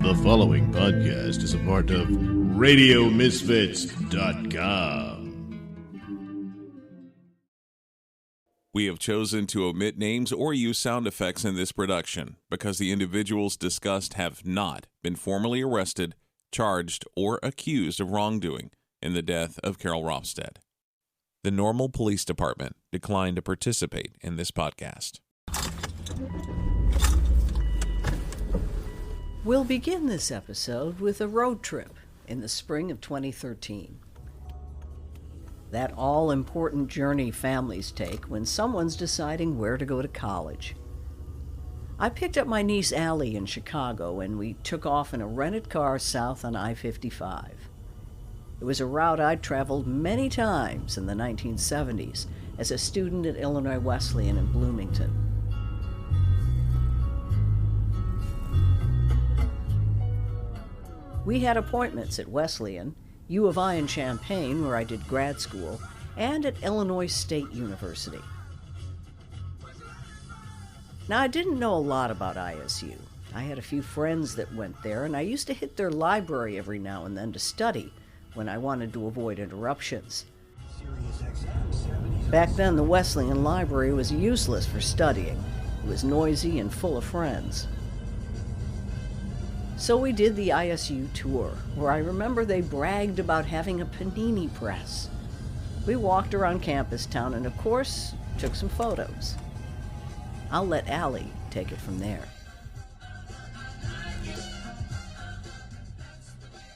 The following podcast is a part of RadioMisfits.com. We have chosen to omit names or use sound effects in this production because the individuals discussed have not been formally arrested, charged, or accused of wrongdoing in the death of Carol Rofstad. The Normal Police Department declined to participate in this podcast. We'll begin this episode with a road trip in the spring of 2013. That all-important journey families take when someone's deciding where to go to college. I picked up my niece Allie in Chicago, and we took off in a rented car south on I-55. It was a route I'd traveled many times in the 1970s as a student at Illinois Wesleyan in Bloomington. We had appointments at Wesleyan, U of I in Champaign, where I did grad school, and at Illinois State University. Now, I didn't know a lot about ISU. I had a few friends that went there, and I used to hit their library every now and then to study when I wanted to avoid interruptions. Back then, the Wesleyan Library was useless for studying. It was noisy and full of friends. So we did the ISU tour, where I remember they bragged about having a panini press. We walked around campus town and, of course, took some photos. I'll let Allie take it from there.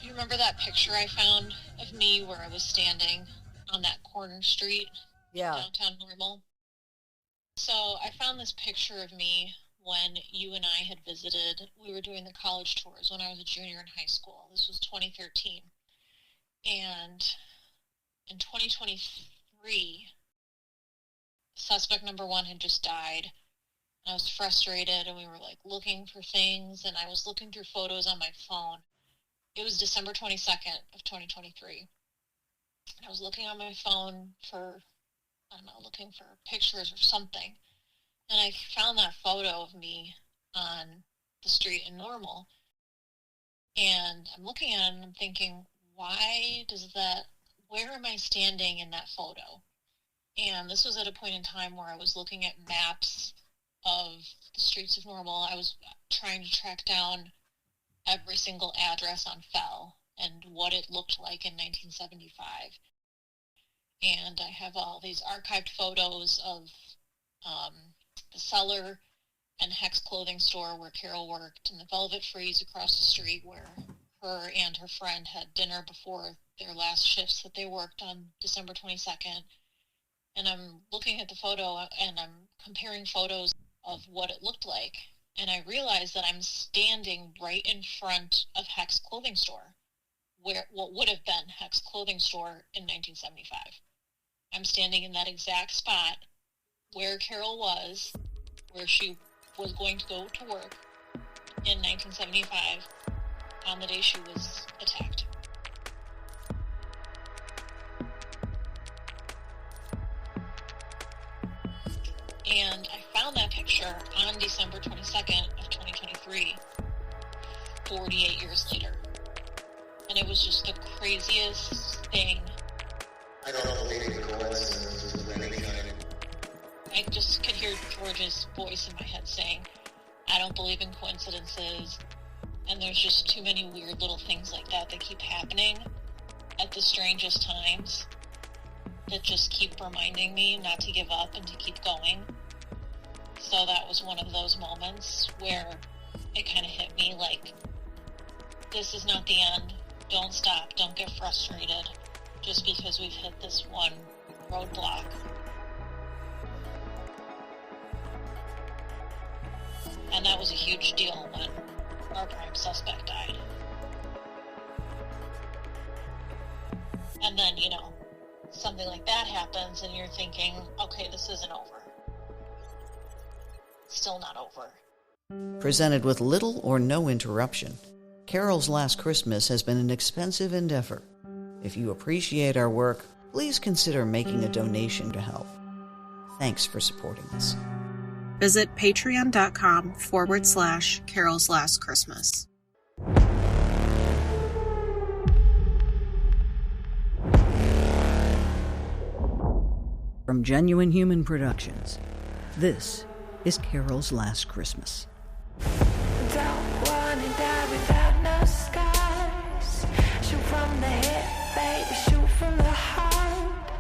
Do you remember that picture I found of me where I was standing on that corner street? Yeah. Downtown Normal? So I found this picture of me when you and I had visited. We were doing the college tours when I was a junior in high school. This was 2013. And in 2023, suspect number one had just died. I was frustrated, and we were like looking for things, and I was looking through photos on my phone. It was December 22nd of 2023. And I was looking on my phone for, I don't know, looking for pictures or something. And I found that photo of me on the street in Normal. And I'm looking at it and I'm thinking, where am I standing in that photo? And this was at a point in time where I was looking at maps of the streets of Normal. I was trying to track down every single address on Fell and what it looked like in 1975. And I have all these archived photos of the cellar and Hex clothing store where Carol worked, and the Velvet Freeze across the street where her and her friend had dinner before their last shifts that they worked on December 22nd. And I'm looking at the photo and I'm comparing photos of what it looked like. And I realized that I'm standing right in front of Hex clothing store, where what would have been Hex clothing store in 1975. I'm standing in that exact spot where Carol was, where she was going to go to work in 1975 on the day she was attacked. And I found that picture on December 22nd of 2023, 48 years later. And it was just the craziest thing. I don't believe in coincidences of any kind. I just could hear George's voice in my head saying, I don't believe in coincidences, and there's just too many weird little things like that keep happening at the strangest times that just keep reminding me not to give up and to keep going. So that was one of those moments where it kind of hit me like, this is not the end. Don't stop. Don't get frustrated just because we've hit this one roadblock. And that was a huge deal when our prime suspect died. And then, something like that happens and you're thinking, okay, this isn't over. Still not over. Presented with little or no interruption, Carol's Last Christmas has been an expensive endeavor. If you appreciate our work, please consider making a donation to help. Thanks for supporting us. Visit patreon.com/Carol's Last Christmas. From Genuine Human Productions, this is Carol's Last Christmas. Don't wanna die without no scars. Shoot from the hip, baby, shoot from the heart.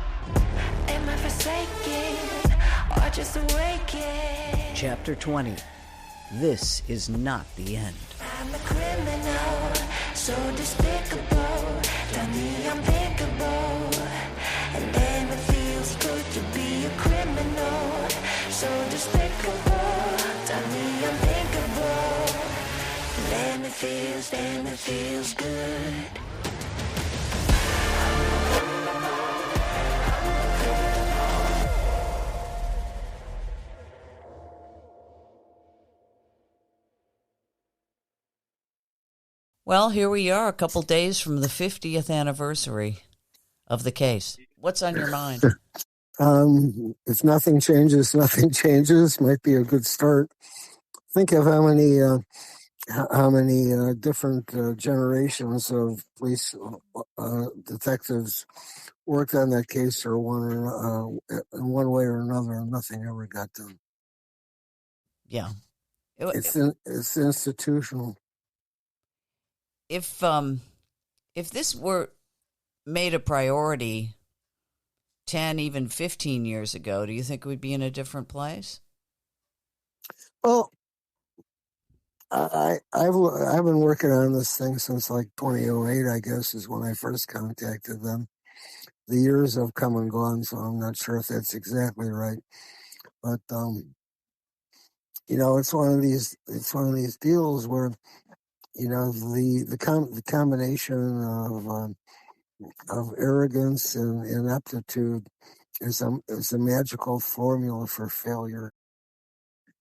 Am I forsaken or just awakened? Chapter 20. This is not the end. I'm a criminal, so despicable. Tell me I'm thinkable, and then it feels good to be a criminal, so despicable. Tell me I'm thinkable, and then it feels good. Well, here we are, a couple days from the 50th anniversary of the case. What's on your mind? If nothing changes, nothing changes. Might be a good start. Think of how many different generations of police detectives worked on that case, or in one way or another, and nothing ever got done. Yeah. It's institutional. If this were made a priority 10, even 15 years ago, do you think we'd be in a different place? Well, I've been working on this thing since like 2008, I guess, is when I first contacted them. The years have come and gone, so I'm not sure if that's exactly right. But it's one of these deals where the combination of arrogance and ineptitude is a magical formula for failure.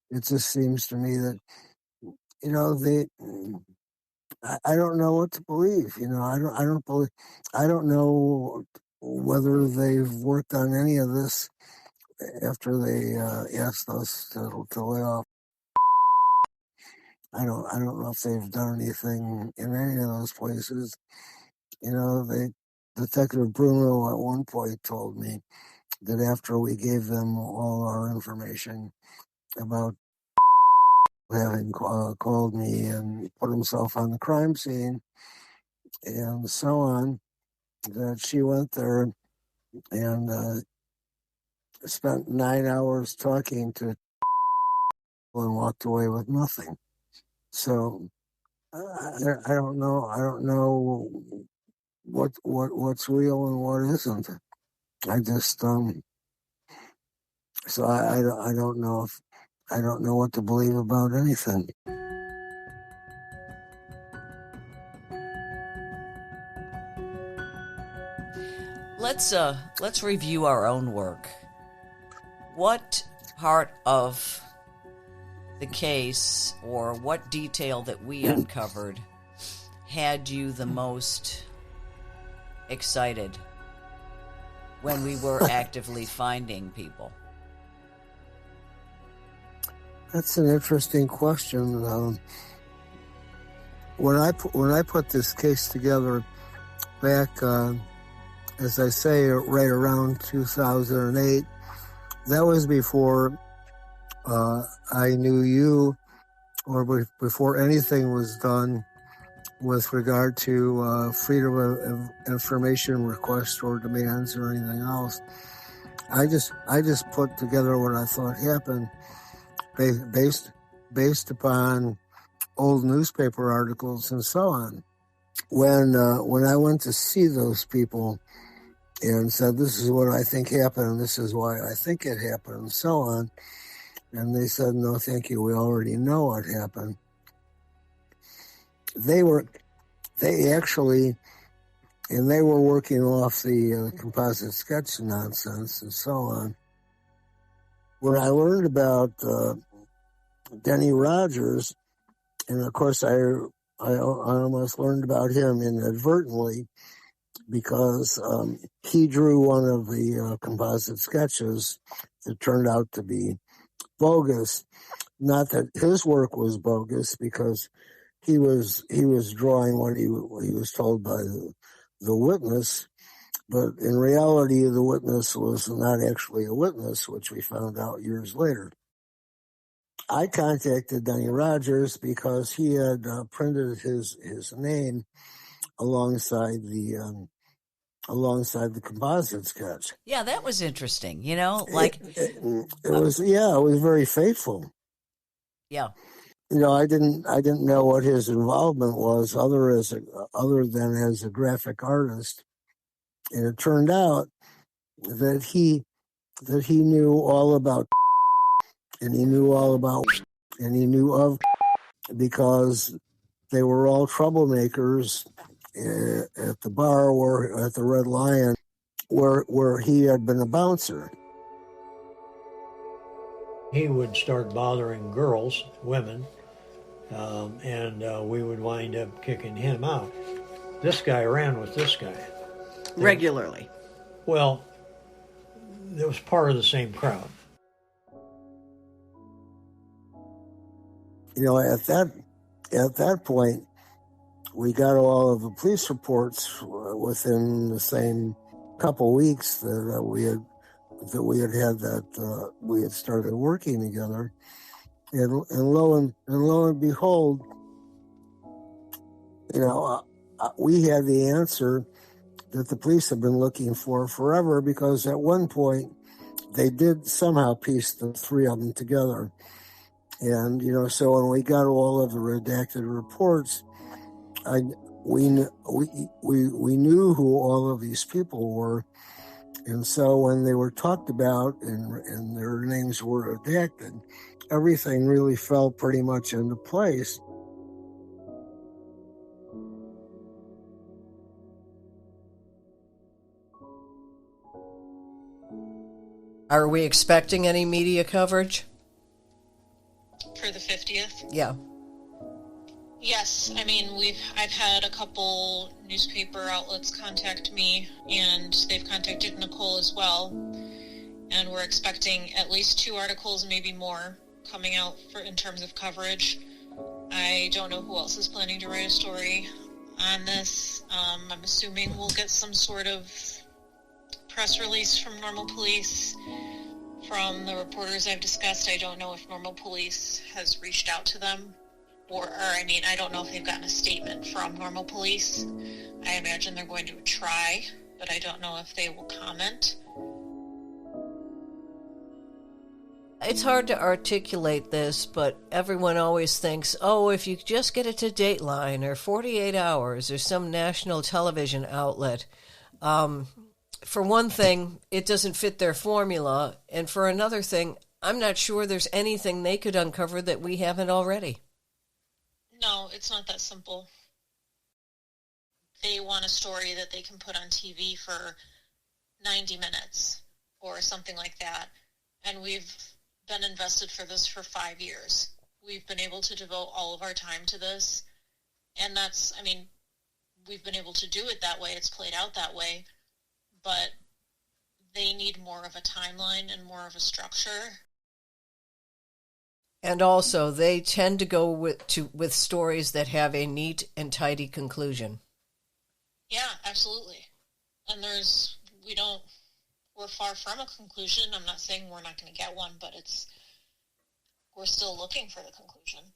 It just seems to me that I don't know what to believe. I don't know whether they've worked on any of this after they asked us to lay off. I don't know if they've done anything in any of those places. Detective Bruno at one point told me that after we gave them all our information about having called me and put himself on the crime scene and so on, that she went there and spent 9 hours talking to and walked away with nothing. So I don't know. I don't know what's real and what isn't. I just so I don't know what to believe about anything. Let's review our own work. What part of the case, or what detail that we uncovered, had you the most excited when we were actively finding people? That's an interesting question. When I put this case together back, as I say, right around 2008, that was before I knew you, or before anything was done with regard to freedom of information requests or demands or anything else. I just put together what I thought happened based upon old newspaper articles and so on. When I went to see those people and said, this is what I think happened, and this is why I think it happened, and so on, and they said, no, thank you, we already know what happened. They were working off the composite sketch nonsense and so on. When I learned about Denny Rogers, and of course I almost learned about him inadvertently, because he drew one of the composite sketches that turned out to be bogus. Not that his work was bogus, because he was drawing what he was told by the witness, but in reality, the witness was not actually a witness, which we found out years later. I contacted Denny Rogers because he had printed his name alongside the composite sketch. Yeah, that was interesting. You know, like it was very faithful. Yeah. You know, I didn't know what his involvement was other than as a graphic artist, and it turned out that he knew all about, and he knew all about, and he knew of, because they were all troublemakers at the bar or at the Red Lion, where he had been a bouncer. He would start bothering girls, women, and we would wind up kicking him out. This guy ran with this guy. Regularly. Well, it was part of the same crowd. You know, at that point, we got all of the police reports within the same couple weeks that we had started working together, and lo and behold, you know, we had the answer that the police have been looking for forever, because at one point they did somehow piece the three of them together. And, you know, so when we got all of the redacted reports, we knew who all of these people were. And so when they were talked about and their names were redacted, everything really fell pretty much into place. Are we expecting any media coverage? For the 50th? Yeah. Yes, I mean, I've had a couple newspaper outlets contact me, and they've contacted Nicole as well, and we're expecting at least 2 articles, maybe more, coming out in terms of coverage. I don't know who else is planning to write a story on this. I'm assuming we'll get some sort of press release from Normal Police. From the reporters I've discussed, I don't know if Normal Police has reached out to them, or I mean, I don't know if they've gotten a statement from Normal Police. I imagine they're going to try, but I don't know if they will comment. It's hard to articulate this, but everyone always thinks, oh, if you just get it to Dateline or 48 Hours or some national television outlet, for one thing, it doesn't fit their formula, and for another thing, I'm not sure there's anything they could uncover that we haven't already. No, it's not that simple. They want a story that they can put on TV for 90 minutes or something like that, and we've been invested for this for 5 years. We've been able to devote all of our time to this, and that's, I mean, we've been able to do it that way. It's played out that way. But they need more of a timeline and more of a structure. And also, they tend to go with stories that have a neat and tidy conclusion. Yeah, absolutely. And we're far from a conclusion. I'm not saying we're not going to get one, but we're still looking for the conclusion.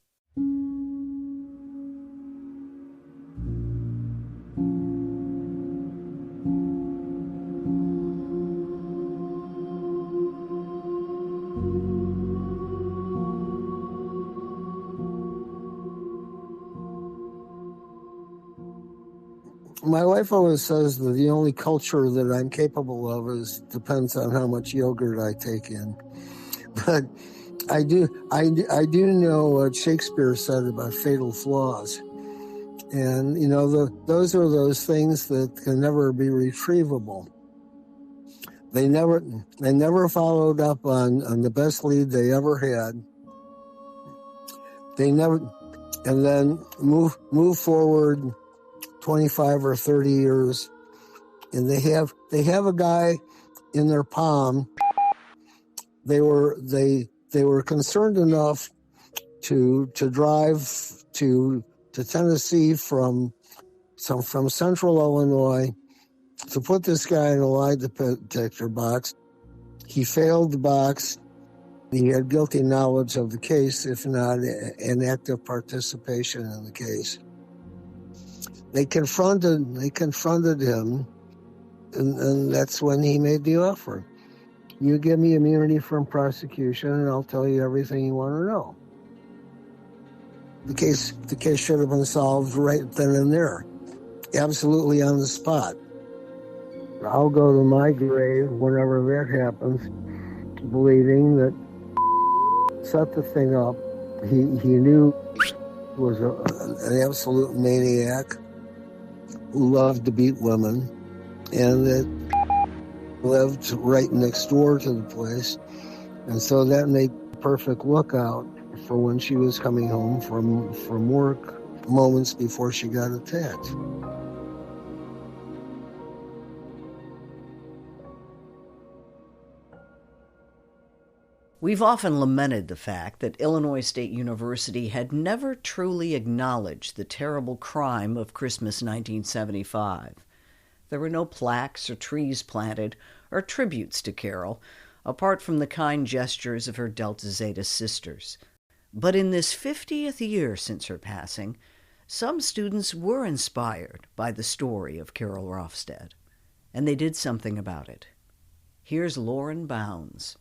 My wife always says that the only culture that I'm capable of depends on how much yogurt I take in. But I do know what Shakespeare said about fatal flaws. And, you know, those are those things that can never be retrievable. They never followed up on the best lead they ever had. They never, and then move forward 25 or 30 years, and they have a guy in their palm. They were concerned enoug to drive to Tennessee from central Illinois to put this guy in a lie detector box. He failed the box. He had guilty knowledge of the case, if not an active participation in the case. They confronted him, and that's when he made the offer. You give me immunity from prosecution, and I'll tell you everything you want to know. The case should have been solved right then and there, absolutely on the spot. I'll go to my grave whenever that happens, believing that set the thing up. He knew he was an absolute maniac who loved to beat women, and that lived right next door to the place, and so that made perfect lookout for when she was coming home from work moments before she got attacked. We've often lamented the fact that Illinois State University had never truly acknowledged the terrible crime of Christmas 1975. There were no plaques or trees planted or tributes to Carol, apart from the kind gestures of her Delta Zeta sisters. But in this 50th year since her passing, some students were inspired by the story of Carol Rofstad, and they did something about it. Here's Lauren Bounds.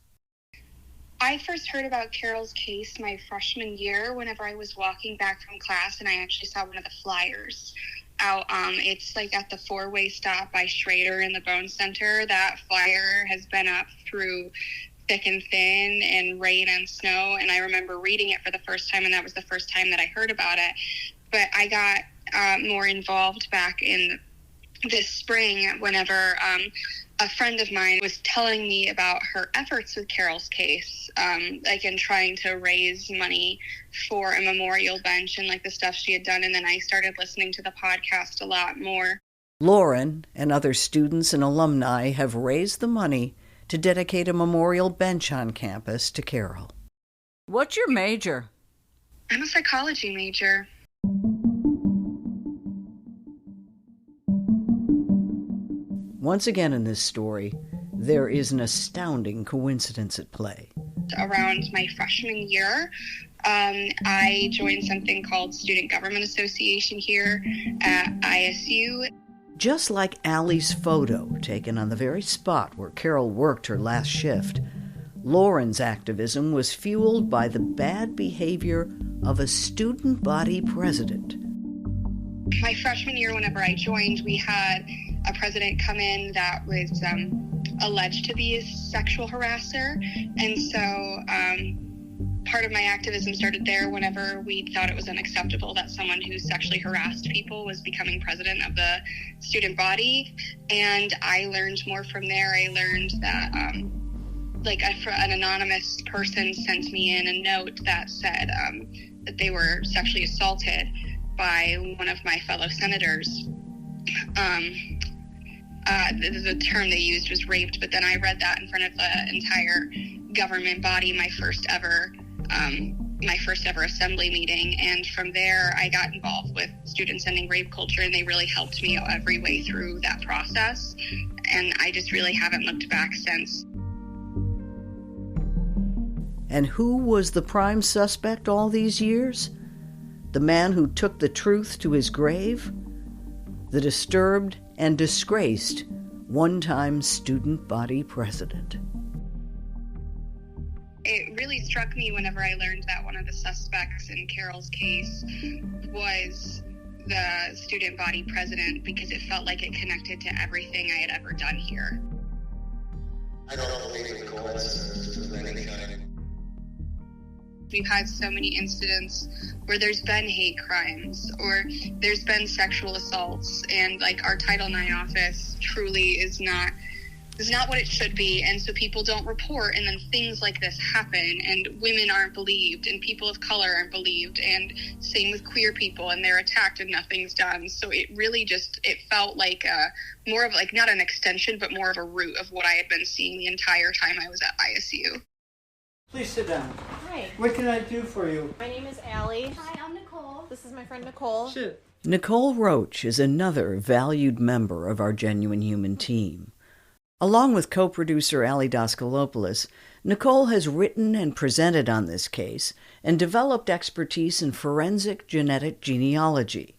I first heard about Carol's case my freshman year whenever I was walking back from class, and I actually saw one of the flyers out. It's like at the four-way stop by Schrader in the Bone Center. That flyer has been up through thick and thin and rain and snow, and I remember reading it for the first time, and that was the first time that I heard about it. But I got more involved back in this spring whenever a friend of mine was telling me about her efforts with Carol's case, like in trying to raise money for a memorial bench and like the stuff she had done. And then I started listening to the podcast a lot more. Lauren and other students and alumni have raised the money to dedicate a memorial bench on campus to Carol. What's your major? I'm a psychology major. Once again in this story, there is an astounding coincidence at play. Around my freshman year, I joined something called Student Government Association here at ISU. Just like Allie's photo taken on the very spot where Carol worked her last shift, Lauren's activism was fueled by the bad behavior of a student body president. My freshman year, whenever I joined, we had a president come in that was alleged to be a sexual harasser. And so part of my activism started there whenever we thought it was unacceptable that someone who sexually harassed people was becoming president of the student body. And I learned more from there. I learned that an anonymous person sent me in a note that said that they were sexually assaulted by one of my fellow senators. The term they used was raped, but then I read that in front of the entire government body, my first ever assembly meeting. And from there, I got involved with Students Ending Rape Culture, and they really helped me every way through that process. And I just really haven't looked back since. And who was the prime suspect all these years? The man who took the truth to his grave? The disturbed and disgraced one-time student body president. It really struck me whenever I learned that one of the suspects in Carol's case was the student body president, because it felt like it connected to everything I had ever done here. I don't believe in coincidences of any kind. We've had so many incidents where there's been hate crimes or there's been sexual assaults, and like our Title IX office truly is not It's not what it should be, and so people don't report, and then things like this happen, and women aren't believed, and people of color aren't believed, and same with queer people, and they're attacked and nothing's done. So it really it felt like more of like not an extension, but more of a root of what I had been seeing the entire time I was at ISU. Please sit down. Hi. What can I do for you? My name is Allie. Hi, I'm Nicole. This is my friend Nicole. Sit. Nicole Roach is another valued member of our Genuine Human team. Along with co-producer Ali Daskalopoulos, Nicole has written and presented on this case and developed expertise in forensic genetic genealogy.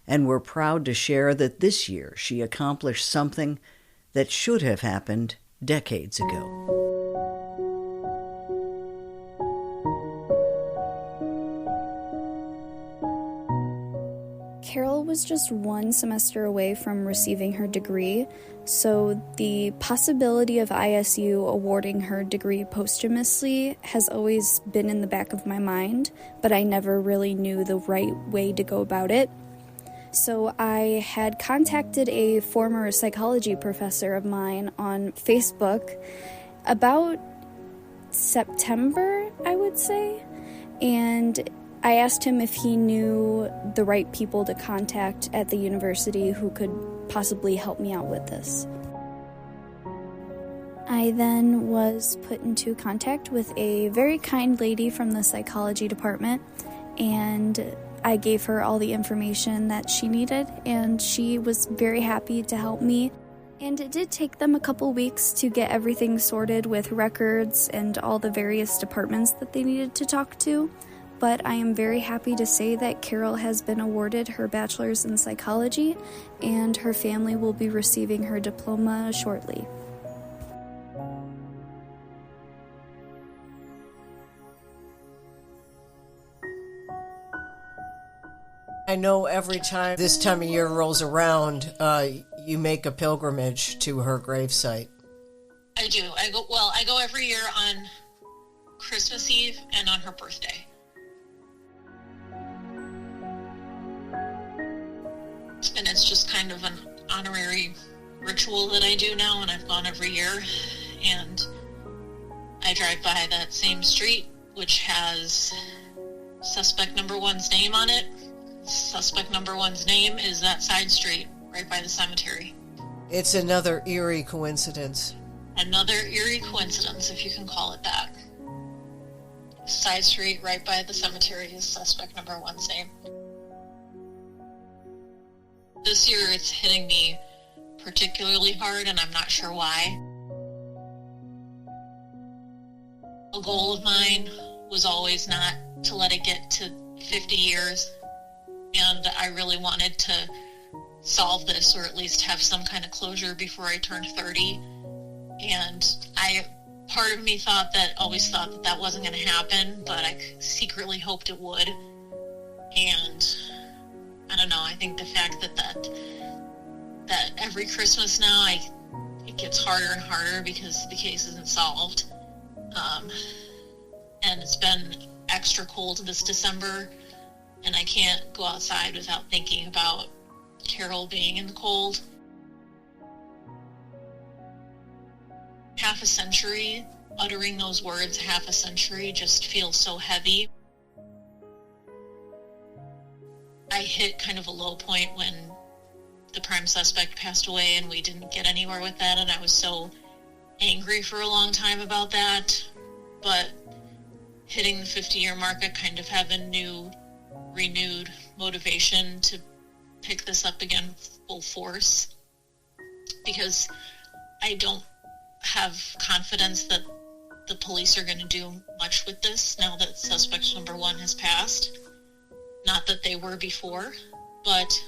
And we're proud to share that this year she accomplished something that should have happened decades ago. Carol was just one semester away from receiving her degree, so the possibility of ISU awarding her degree posthumously has always been in the back of my mind, but I never really knew the right way to go about it. So I had contacted a former psychology professor of mine on Facebook about September, I would say, and I asked him if he knew the right people to contact at the university who could possibly help me out with this. I then was put into contact with a very kind lady from the psychology department, and I gave her all the information that she needed, and she was very happy to help me. And it did take them a couple weeks to get everything sorted with records and all the various departments that they needed to talk to. But I am very happy to say that Carol has been awarded her bachelor's in psychology, and her family will be receiving her diploma shortly. I know every time this time of year rolls around, you make a pilgrimage to her gravesite. I do. I go every year on Christmas Eve and on her birthday. And it's just kind of an honorary ritual that I do now, and I've gone every year. And I drive by that same street, which has suspect number one's name on it. Suspect number one's name is that side street right by the cemetery. It's another eerie coincidence. Another eerie coincidence, if you can call it that. Side street right by the cemetery is suspect number one's name. This year it's hitting me particularly hard, and I'm not sure why. A goal of mine was always not to let it get to 50 years, and I really wanted to solve this, or at least have some kind of closure before I turned 30. And part of me always thought that wasn't going to happen, but I secretly hoped it would. And I don't know, I think the fact that every Christmas now it gets harder and harder because the case isn't solved. And it's been extra cold this December, and I can't go outside without thinking about Carol being in the cold. Half a century, uttering those words, half a century, just feels so heavy. I hit kind of a low point when the prime suspect passed away and we didn't get anywhere with that, and I was so angry for a long time about that. But hitting the 50-year mark, I kind of have a renewed motivation to pick this up again full force, because I don't have confidence that the police are going to do much with this now that suspect number one has passed. Not that they were before, but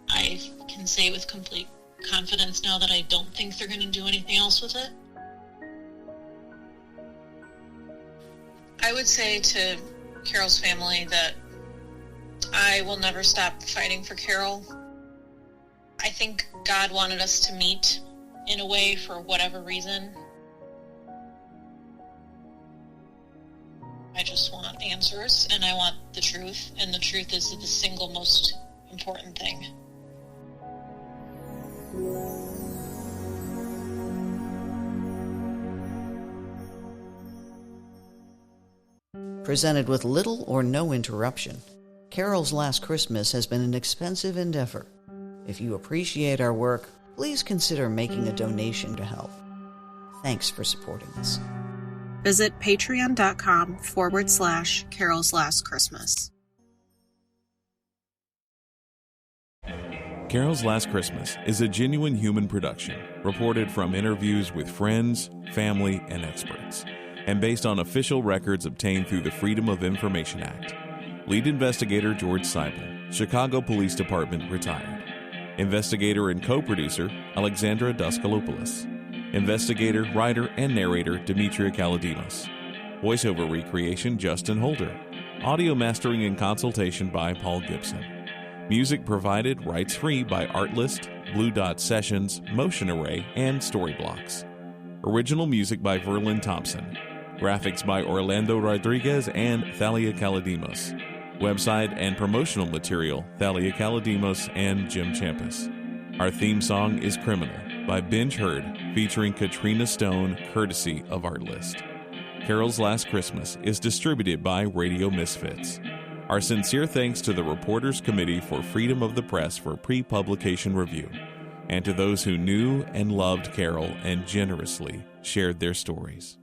I can say with complete confidence now that I don't think they're going to do anything else with it. I would say to Carol's family that I will never stop fighting for Carol. I think God wanted us to meet in a way for whatever reason. I just want answers, and I want the truth, and the truth is the single most important thing. Presented with little or no interruption, Carol's Last Christmas has been an expensive endeavor. If you appreciate our work, please consider making a donation to help. Thanks for supporting us. Visit patreon.com/Carol's Last Christmas. Carol's Last Christmas is a genuine human production, reported from interviews with friends, family, and experts, and based on official records obtained through the Freedom of Information Act. Lead investigator George Seibel, Chicago Police Department, retired. Investigator and co-producer Alexandra Duskalopoulos. Investigator, writer, and narrator Demetria Kaladimos. Voiceover recreation Justin Holder. Audio mastering and consultation by Paul Gibson. Music provided rights-free by Artlist, Blue Dot Sessions, Motion Array, and Storyblocks. Original music by Verlin Thompson. Graphics by Orlando Rodriguez and Thalia Kaladimos. Website and promotional material, Thalia Kaladimos and Jim Champus. Our theme song is Criminal by Binge Heard, featuring Katrina Stone, courtesy of Artlist. Carol's Last Christmas is distributed by Radio Misfits. Our sincere thanks to the Reporters Committee for Freedom of the Press for pre-publication review, and to those who knew and loved Carol and generously shared their stories.